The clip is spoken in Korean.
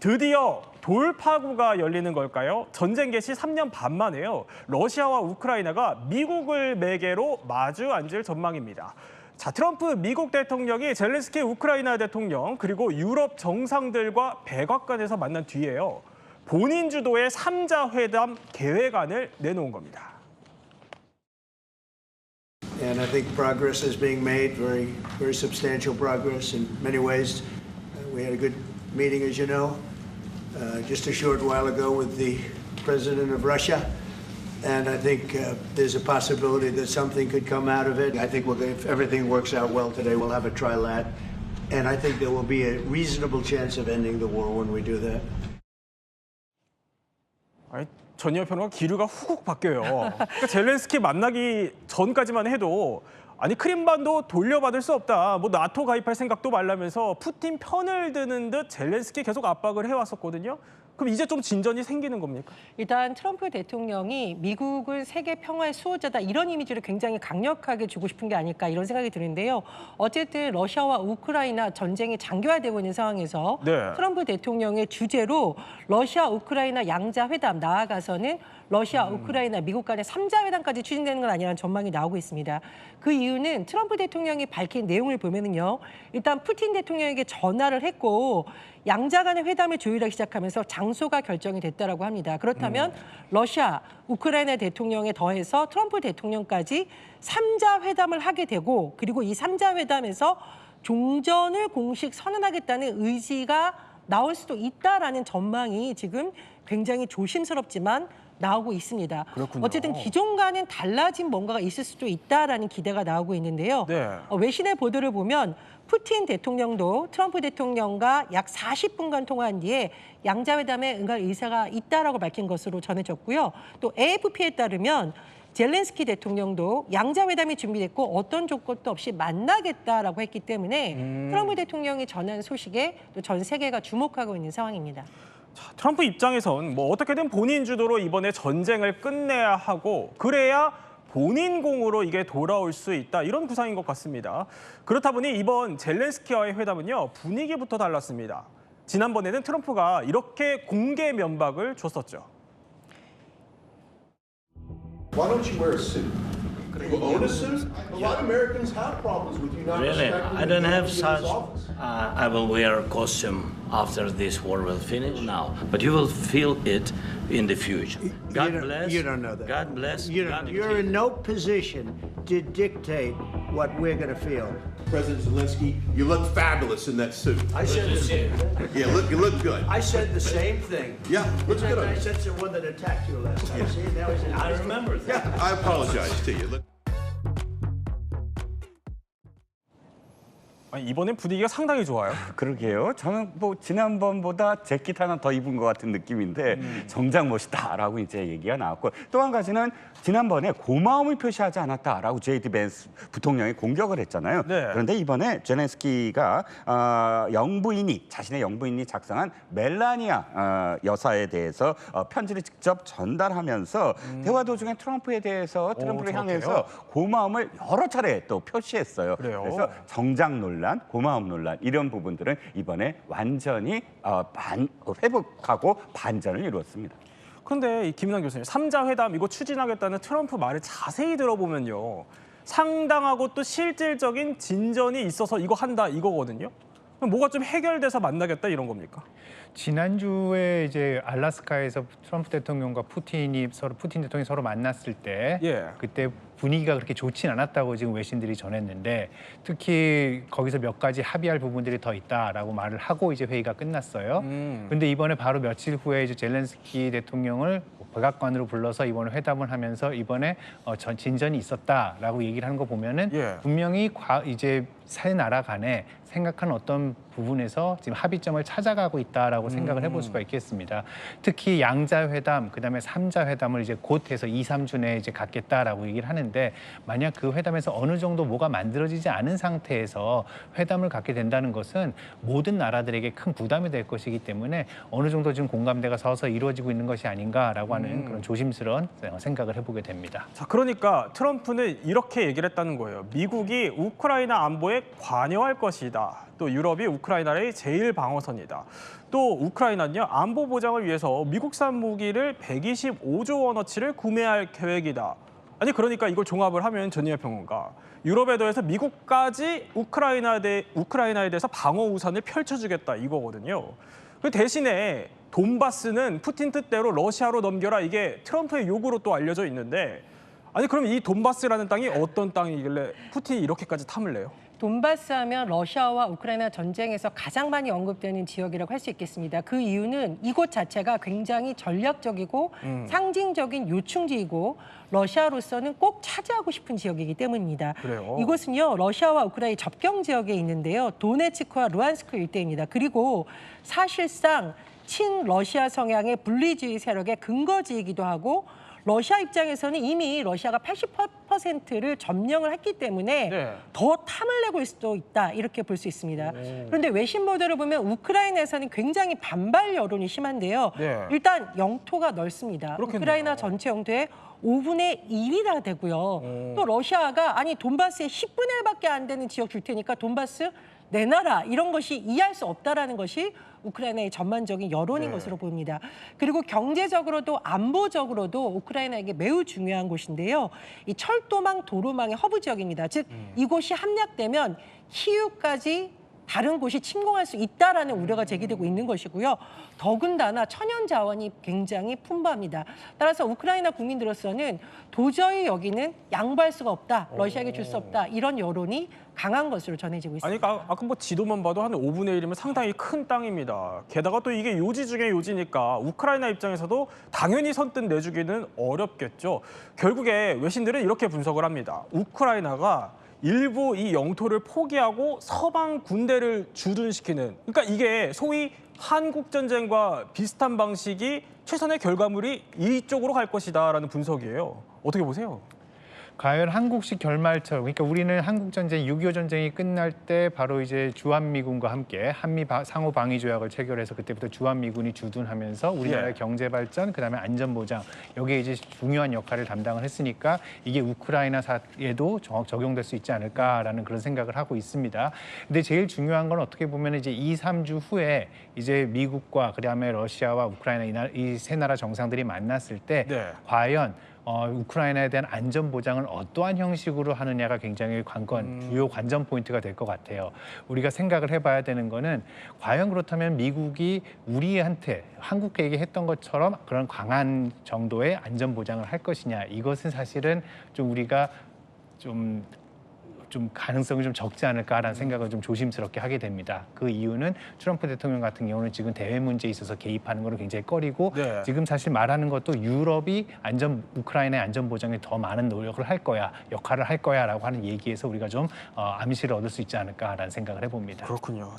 드디어 돌파구가 열리는 걸까요? 전쟁 개시 3년 반 만에요. 러시아와 우크라이나가 미국을 매개로 마주 앉을 전망입니다. 자, 트럼프 미국 대통령이 젤렌스키 우크라이나 대통령 그리고 유럽 정상들과 백악관에서 만난 뒤에요. 본인 주도의 3자 회담 계획안을 내놓은 겁니다. And I think progress is being made, very substantial progress in many ways. We had a good meeting, as you know, just a short while ago with the president of Russia. And I think there's a possibility that something could come out of it. I think if everything works out well today, we'll have a trilat. And I think there will be a reasonable chance of ending the war when we do that. 전희연 평론가 기류가 후국 바뀌어요. 그러니까 젤렌스키 만나기 전까지만 해도 아니 크림반도 돌려받을 수 없다. 뭐 나토 가입할 생각도 말라면서 푸틴 편을 드는 듯 젤렌스키 계속 압박을 해왔었거든요. 그럼 이제 좀 진전이 생기는 겁니까? 일단 트럼프 대통령이 미국을 세계 평화의 수호자다 이런 이미지를 굉장히 강력하게 주고 싶은 게 아닐까 이런 생각이 드는데요. 어쨌든 러시아와 우크라이나 전쟁이 장기화되고 있는 상황에서 트럼프 대통령의 주제로 러시아, 우크라이나 양자 회담 나아가서는 러시아, 우크라이나, 미국 간의 3자 회담까지 추진되는 건 아니라는 전망이 나오고 있습니다. 그 이유는 트럼프 대통령이 밝힌 내용을 보면은요. 일단 푸틴 대통령에게 전화를 했고 양자 간의 회담을 조율하기 시작하면서 장소가 결정이 됐다라고 합니다. 그렇다면 러시아, 우크라이나 대통령에 더해서 트럼프 대통령까지 3자 회담을 하게 되고 그리고 이 3자 회담에서 종전을 공식 선언하겠다는 의지가 나올 수도 있다라는 전망이 지금 굉장히 조심스럽지만 나오고 있습니다. 그렇군요. 어쨌든 기존과는 달라진 뭔가가 있을 수도 있다라는 기대가 나오고 있는데요. 외신의 보도를 보면 푸틴 대통령도 트럼프 대통령과 약 40분간 통화한 뒤에 양자회담에 응할 의사가 있다라고 밝힌 것으로 전해졌고요. 또 AFP에 따르면 젤렌스키 대통령도 양자회담이 준비됐고 어떤 조건도 없이 만나겠다라고 했기 때문에 트럼프 대통령이 전한 소식에 또 전 세계가 주목하고 있는 상황입니다. 자, 트럼프 입장에선 뭐 어떻게든 본인 주도로 이번에 전쟁을 끝내야 하고 그래야 본인 공으로 이게 돌아올 수 있다 이런 구상인 것 같습니다. 그렇다 보니 이번 젤렌스키와의 회담은요 분위기부터 달랐습니다. 지난번에는 트럼프가 이렇게 공개 면박을 줬었죠. Why don't you wear a suit? You own a suit? A lot of Americans have problems with you not Really, respecting I don't the have people in such. his office. I will wear a costume after this war will finish now, but you will feel it in the future. God bless. You don't know that. God bless. You're in no position to dictate what we're going to feel. President Zelensky, you look fabulous in that suit. I said the same. Yeah, you look good. I said the same thing. Yeah, looks good on I you. said the one that attacked you last time. See, that was it. I remember that. I apologize to you. 이번엔 분위기가 상당히 좋아요. 그러게요. 저는 뭐 지난번보다 재킷 하나 더 입은 것 같은 느낌인데 정작 멋있다라고 이제 얘기가 나왔고 또 한 가지는 지난번에 고마움을 표시하지 않았다라고 제이디 벤스 부통령이 공격을 했잖아요. 그런데 이번에 젤렌스키가 자신의 영부인이 작성한 멜라니아 여사에 대해서 편지를 직접 전달하면서 대화 도중에 트럼프를 향해서 고마움을 여러 차례 또 표시했어요. 그래서 정장 논란, 고마움 논란 이런 부분들은 이번에 완전히 회복하고 반전을 이루었습니다. 그런데 김인환 교수님, 3자 회담 이거 추진하겠다는 트럼프 말을 자세히 들어보면요. 상당하고 또 실질적인 진전이 있어서 이거 한다 이거거든요. 그럼 뭐가 좀 해결돼서 만나겠다 이런 겁니까? 지난주에 이제 알래스카에서 트럼프 대통령과 푸틴 대통령이 서로 만났을 때 그때 분위기가 그렇게 좋진 않았다고 지금 외신들이 전했는데 특히 거기서 몇 가지 합의할 부분들이 더 있다라고 말을 하고 이제 회의가 끝났어요. 근데 이번에 바로 며칠 후에 이제 젤렌스키 대통령을 백악관으로 불러서 이번에 회담을 하면서 이번에 진전이 있었다라고 얘기를 하는 거 보면은 분명히 이제 세 나라 간에 생각하는 어떤 부분에서 지금 합의점을 찾아가고 있다라고 생각을 해볼 수가 있겠습니다. 특히 양자 회담, 그다음에 3자 회담을 이제 곧 해서 2, 3주 내에 이제 갖겠다라고 얘기를 하는데 만약 그 회담에서 어느 정도 뭐가 만들어지지 않은 상태에서 회담을 갖게 된다는 것은 모든 나라들에게 큰 부담이 될 것이기 때문에 어느 정도 지금 공감대가 서서 이루어지고 있는 것이 아닌가라고 하는 그런 조심스러운 생각을 해보게 됩니다. 자, 그러니까 트럼프는 이렇게 얘기를 했다는 거예요. 미국이 우크라이나 안보에 관여할 것이다. 또 유럽이 우크라이나의 제일 방어선이다. 또 우크라이나는요, 안보 보장을 위해서 미국산 무기를 125조 원어치를 구매할 계획이다. 아니 그러니까 이걸 종합을 하면 전희엽 평론가, 유럽에 더해서 미국까지 우크라이나에 대해서 방어 우산을 펼쳐주겠다 이거거든요. 그 대신에 돈바스는 푸틴 뜻대로 러시아로 넘겨라, 이게 트럼프의 요구로 또 알려져 있는데, 아니 그럼 이 돈바스라는 땅이 어떤 땅이길래 푸틴이 이렇게까지 탐을 내요? 돈바스 하면 러시아와 우크라이나 전쟁에서 가장 많이 언급되는 지역이라고 할 수 있겠습니다. 그 이유는 이곳 자체가 굉장히 전략적이고 상징적인 요충지이고 러시아로서는 꼭 차지하고 싶은 지역이기 때문입니다. 그래요? 이곳은요, 러시아와 우크라이나 접경 지역에 있는데요. 도네츠크와 루안스크 일대입니다. 그리고 사실상 친러시아 성향의 분리주의 세력의 근거지이기도 하고, 러시아 입장에서는 이미 러시아가 80%를 점령을 했기 때문에 네. 더 탐을 내고 있을 수도 있다, 이렇게 볼 수 있습니다. 그런데 외신 보도를 보면 우크라이나에서는 굉장히 반발 여론이 심한데요. 네. 일단 영토가 넓습니다. 그렇겠네요. 우크라이나 전체 영토의 5분의 1이나 되고요. 또 러시아가 아니 돈바스의 10분의 1밖에 안 되는 지역 줄 테니까 돈바스 내놔라, 이런 것이 이해할 수 없다라는 것이 우크라이나의 전반적인 여론인 네. 것으로 보입니다. 그리고 경제적으로도 안보적으로도 우크라이나에게 매우 중요한 곳인데요. 이 철도망, 도로망의 허브 지역입니다. 즉 이곳이 함락되면 키이우까지 다른 곳이 침공할 수 있다라는 우려가 제기되고 있는 것이고요. 더군다나 천연 자원이 굉장히 풍부합니다. 따라서 우크라이나 국민들로서는 도저히 여기는 양보할 수가 없다, 러시아에게 줄 수 없다, 이런 여론이 강한 것으로 전해지고 있습니다. 아니 아까 뭐 지도만 봐도 한 5분의 1이면 상당히 큰 땅입니다. 게다가 또 이게 요지 중에 요지니까 우크라이나 입장에서도 당연히 선뜻 내주기는 어렵겠죠. 결국에 외신들은 이렇게 분석을 합니다. 우크라이나가 일부 이 영토를 포기하고 서방 군대를 주둔시키는, 그러니까 이게 소위 한국 전쟁과 비슷한 방식이 최선의 결과물이 이쪽으로 갈 것이다라는 분석이에요. 어떻게 보세요? 과연 한국식 결말처럼, 그러니까 우리는 한국 전쟁 6.25 전쟁이 끝날 때 바로 이제 주한미군과 함께 한미 상호 방위 조약을 체결해서 그때부터 주한미군이 주둔하면서 우리나라의 예. 경제 발전, 그다음에 안전 보장, 여기에 이제 중요한 역할을 담당을 했으니까 이게 우크라이나에도 적용될 수 있지 않을까라는 그런 생각을 하고 있습니다. 근데 제일 중요한 건 어떻게 보면 이제 2, 3주 후에 이제 미국과 그다음에 러시아와 우크라이나 이 세 나라 정상들이 만났을 때 네. 과연 우크라이나에 대한 안전 보장을 어떠한 형식으로 하느냐가 굉장히 주요 관전 포인트가 될 것 같아요. 우리가 생각을 해봐야 되는 거는 과연 그렇다면 미국이 우리한테 한국에게 했던 것처럼 그런 강한 정도의 안전 보장을 할 것이냐, 이것은 사실은 좀 우리가 좀 가능성이 좀 적지 않을까라는 생각을 좀 조심스럽게 하게 됩니다. 그 이유는 트럼프 대통령 같은 경우는 지금 대외 문제에 있어서 개입하는 거를 굉장히 꺼리고 네. 지금 사실 말하는 것도 유럽이 우크라이나의 안전 보장에 더 많은 노력을 할 거야, 역할을 할 거야라고 하는 얘기에서 우리가 좀 암시를 얻을 수 있지 않을까라는 생각을 해봅니다. 그렇군요.